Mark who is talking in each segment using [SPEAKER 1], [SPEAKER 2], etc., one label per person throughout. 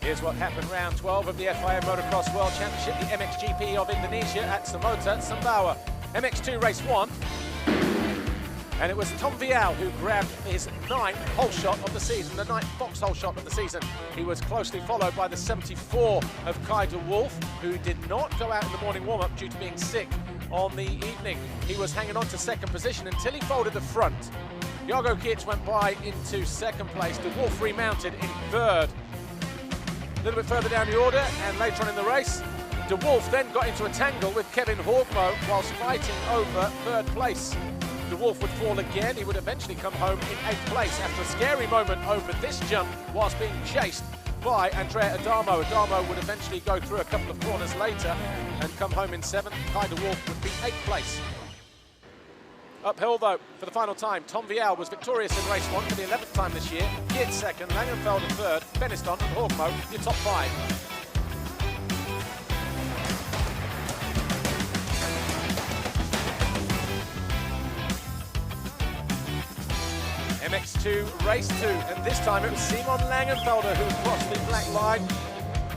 [SPEAKER 1] Here's what happened round 12 of the FIA Motocross World Championship, the MXGP of Indonesia at Samota, Sumbawa. MX2 race 1. And it was Tom Vial who grabbed his 9th pole shot of the season, the 9th foxhole shot of the season. He was closely followed by the 74 of Kai de Wolf, who did not go out in the morning warm-up due to being sick on the evening. He was hanging on to second position until he folded the front. Jago Geerts went by into second place. De Wolf remounted in third. A little bit further down the order and later on in the race, De Wolf then got into a tangle with Kevin Horgmo whilst fighting over third place. De Wolf would fall again. He would eventually come home in 8th place after a scary moment over this jump whilst being chased by Andrea Adamo. Adamo would eventually go through a couple of corners later and come home in 7th. Kai de Wolf would be 8th place. Uphill though, for the final time, Tom Vial was victorious in race 1 for the 11th time this year. Geerts second, Langenfelder third, Beniston and Horgmo your top 5. MX2 race 2, and this time it was Simon Langenfelder who crossed the black line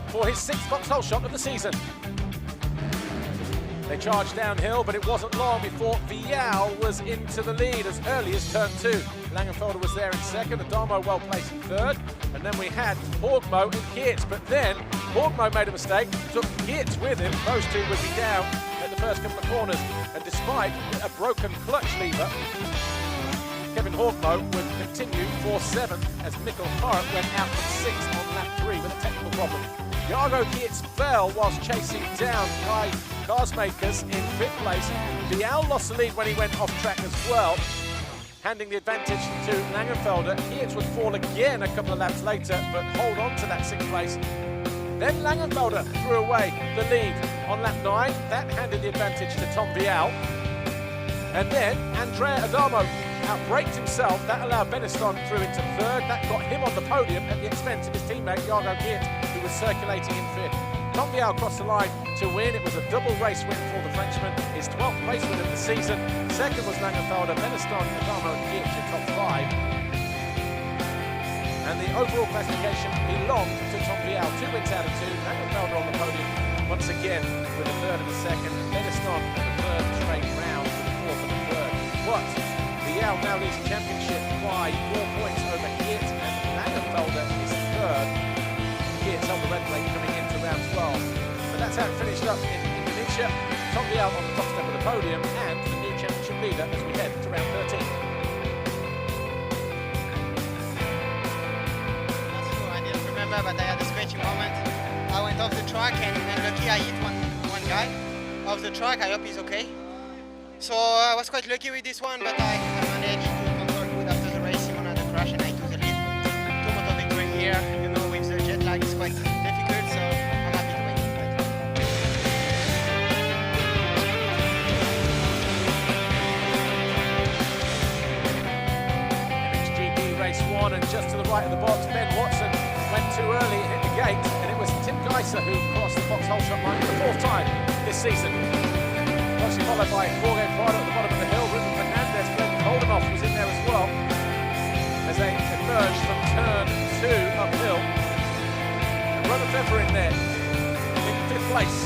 [SPEAKER 1] for his 6th foxhole shot of the season. They charged downhill, but it wasn't long before Vial was into the lead as early as turn 2. Langenfelder was there in second, Adamo well placed in third, and then we had Horgmo and Geerts, but then Horgmo made a mistake, took Geerts with him. Those two would be down at the first couple of corners, and despite a broken clutch lever, Kevin Horgmo would continue for 7th as Mikkel Hart went out from 6th on lap 3 with a technical problem. Jago Geerts fell whilst chasing down Kai Carsmakers in 5th place. Vial lost the lead when he went off track as well, handing the advantage to Langenfelder. Geerts would fall again a couple of laps later, but hold on to that 6th place. Then Langenfelder threw away the lead on lap 9. That handed the advantage to Tom Vial. And then Andrea Adamo outbraked himself. That allowed Beniston through into 3rd. That got him on the podium at the expense of his teammate Jago Geerts, who was circulating in 5th. Tom Vial crossed the line to win. It was a double race win for the Frenchman, his 12th race win of the season. Second was Langenfelder, Beniston, Adamo and Geerts in top 5. And the overall classification belonged to Tom Vial. 2 wins out of 2. Langenfelder on the podium once again with a 3rd and a 2nd. Beniston and a 3rd straight round with a 4th and a 3rd. But Vial now leads the championship by 4 points over Geerts, and Langenfelder is 3rd. Geerts held the red plate coming into round 12. But that's how it finished up in Indonesia. Tom Vial on the top step of the podium and the new championship leader as we head to round 13.
[SPEAKER 2] I didn't remember, but I had a scratchy moment. I went off the track and lucky I hit one guy off the track. I hope he's okay. So I was quite lucky with this one, but I managed to control good after the race. Simon had a crash and I took the lead. 2 motor victory here, you know, with the jet lag it's quite difficult, so I'm happy to win.
[SPEAKER 1] MXGP race 1, and just to the right of the box, Ben Watson went too early, hit the gate, and it was Tim Geiser who crossed the foxhole shot line for the 4th time this season. Closely followed by Jorge Prado at the bottom of the hill. Ruben Fernandez, Glenn Holdenoff was in there as well as they emerged from turn 2 uphill. And Roman Fever in there in 5th place.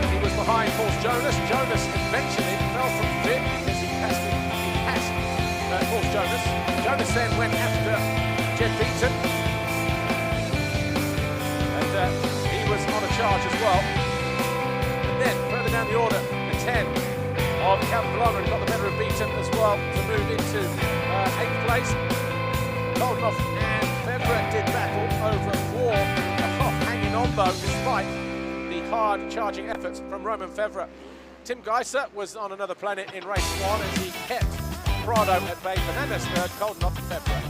[SPEAKER 1] He was behind Paul Jonas. Jonas eventually fell from 5th because he passed Paul Jonas. Jonas then went after Jed Beaton. And he was on a charge as well. Then further down the order, the 10 of Calvin Blomgren got the better of Beaton as well to move into 8th place. Holdenoff and Febvre did battle over War. Hoff hanging on though, despite the hard charging efforts from Roman Febvre. Tim Geiser was on another planet in race 1 as he kept Prado at bay. Fernandez 3rd, Holdenoff and Febvre.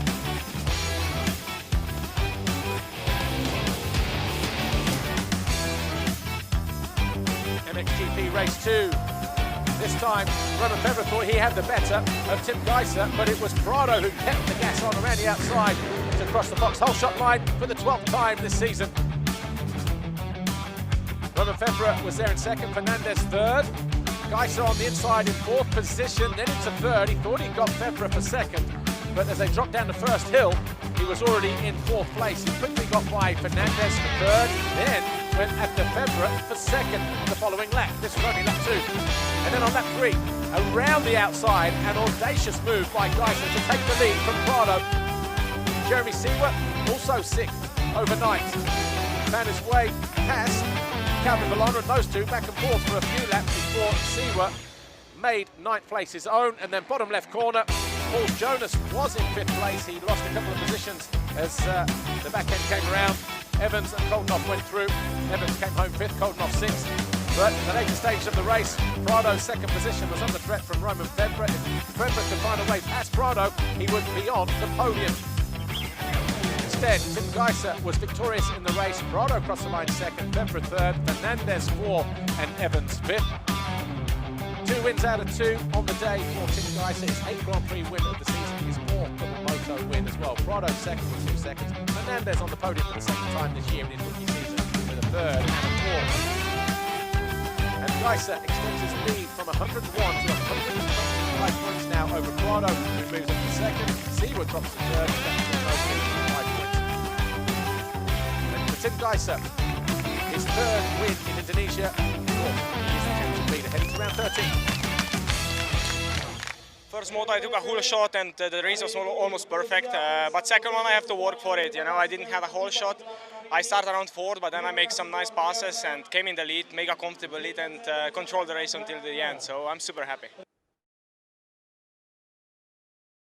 [SPEAKER 1] MXGP race 2. This time, Roman Febvre thought he had the better of Tim Geiser, but it was Prado who kept the gas on around the outside to cross the foxhole shot line for the 12th time this season. Roman Febvre was there in 2nd, Fernandez 3rd. Geiser on the inside in 4th position, then into 3rd. He thought he got Febvre for 2nd. but as they dropped down the first hill, he was already in 4th place. He quickly got by Fernandez for 3rd, then went after Febvre for 2nd the following lap. This was only lap 2. And then on lap 3, around the outside, an audacious move by Geiser to take the lead from Prado. Jeremy Seawer, also 6th overnight. Found his way past Calvin Villano, and those two back and forth for a few laps before Seawer made 9th place his own. And then bottom left corner, Paul Jonas was in 5th place. He lost a couple of positions as the back end came around. Evans and Koldenhoff went through. Evans came home 5th, Koldenhoff 6th. But at the later stage of the race, Prado's 2nd position was under threat from Roman Febvre. If Febvre could find a way past Prado, he would be on the podium. Instead, Tim Geiser was victorious in the race. Prado crossed the line 2nd, Febvre 3rd, Fernandez 4th, and Evans 5th. 2 wins out of 2 on the day for Tim Geiser. His 8th Grand Prix win of the season, his 4th double moto win as well. Prado 2nd with 2 seconds. Fernandez on the podium for the 2nd time this year in his rookie season with a 3rd and a 4th. And Geiser extends his lead from 101 to 125 points now over Prado, who moves up to 2nd. Seawer drops to 3rd, and 5 points. And for Tim Geiser, his 3rd win in Indonesia. He is the championship leader heading to round 13.
[SPEAKER 3] First moto I took a whole shot and the race was almost perfect, but second one I have to work for it, you know, I didn't have a whole shot. I started around 4th, but then I make some nice passes and came in the lead, make a comfortable lead and control the race until the end, so I'm super happy.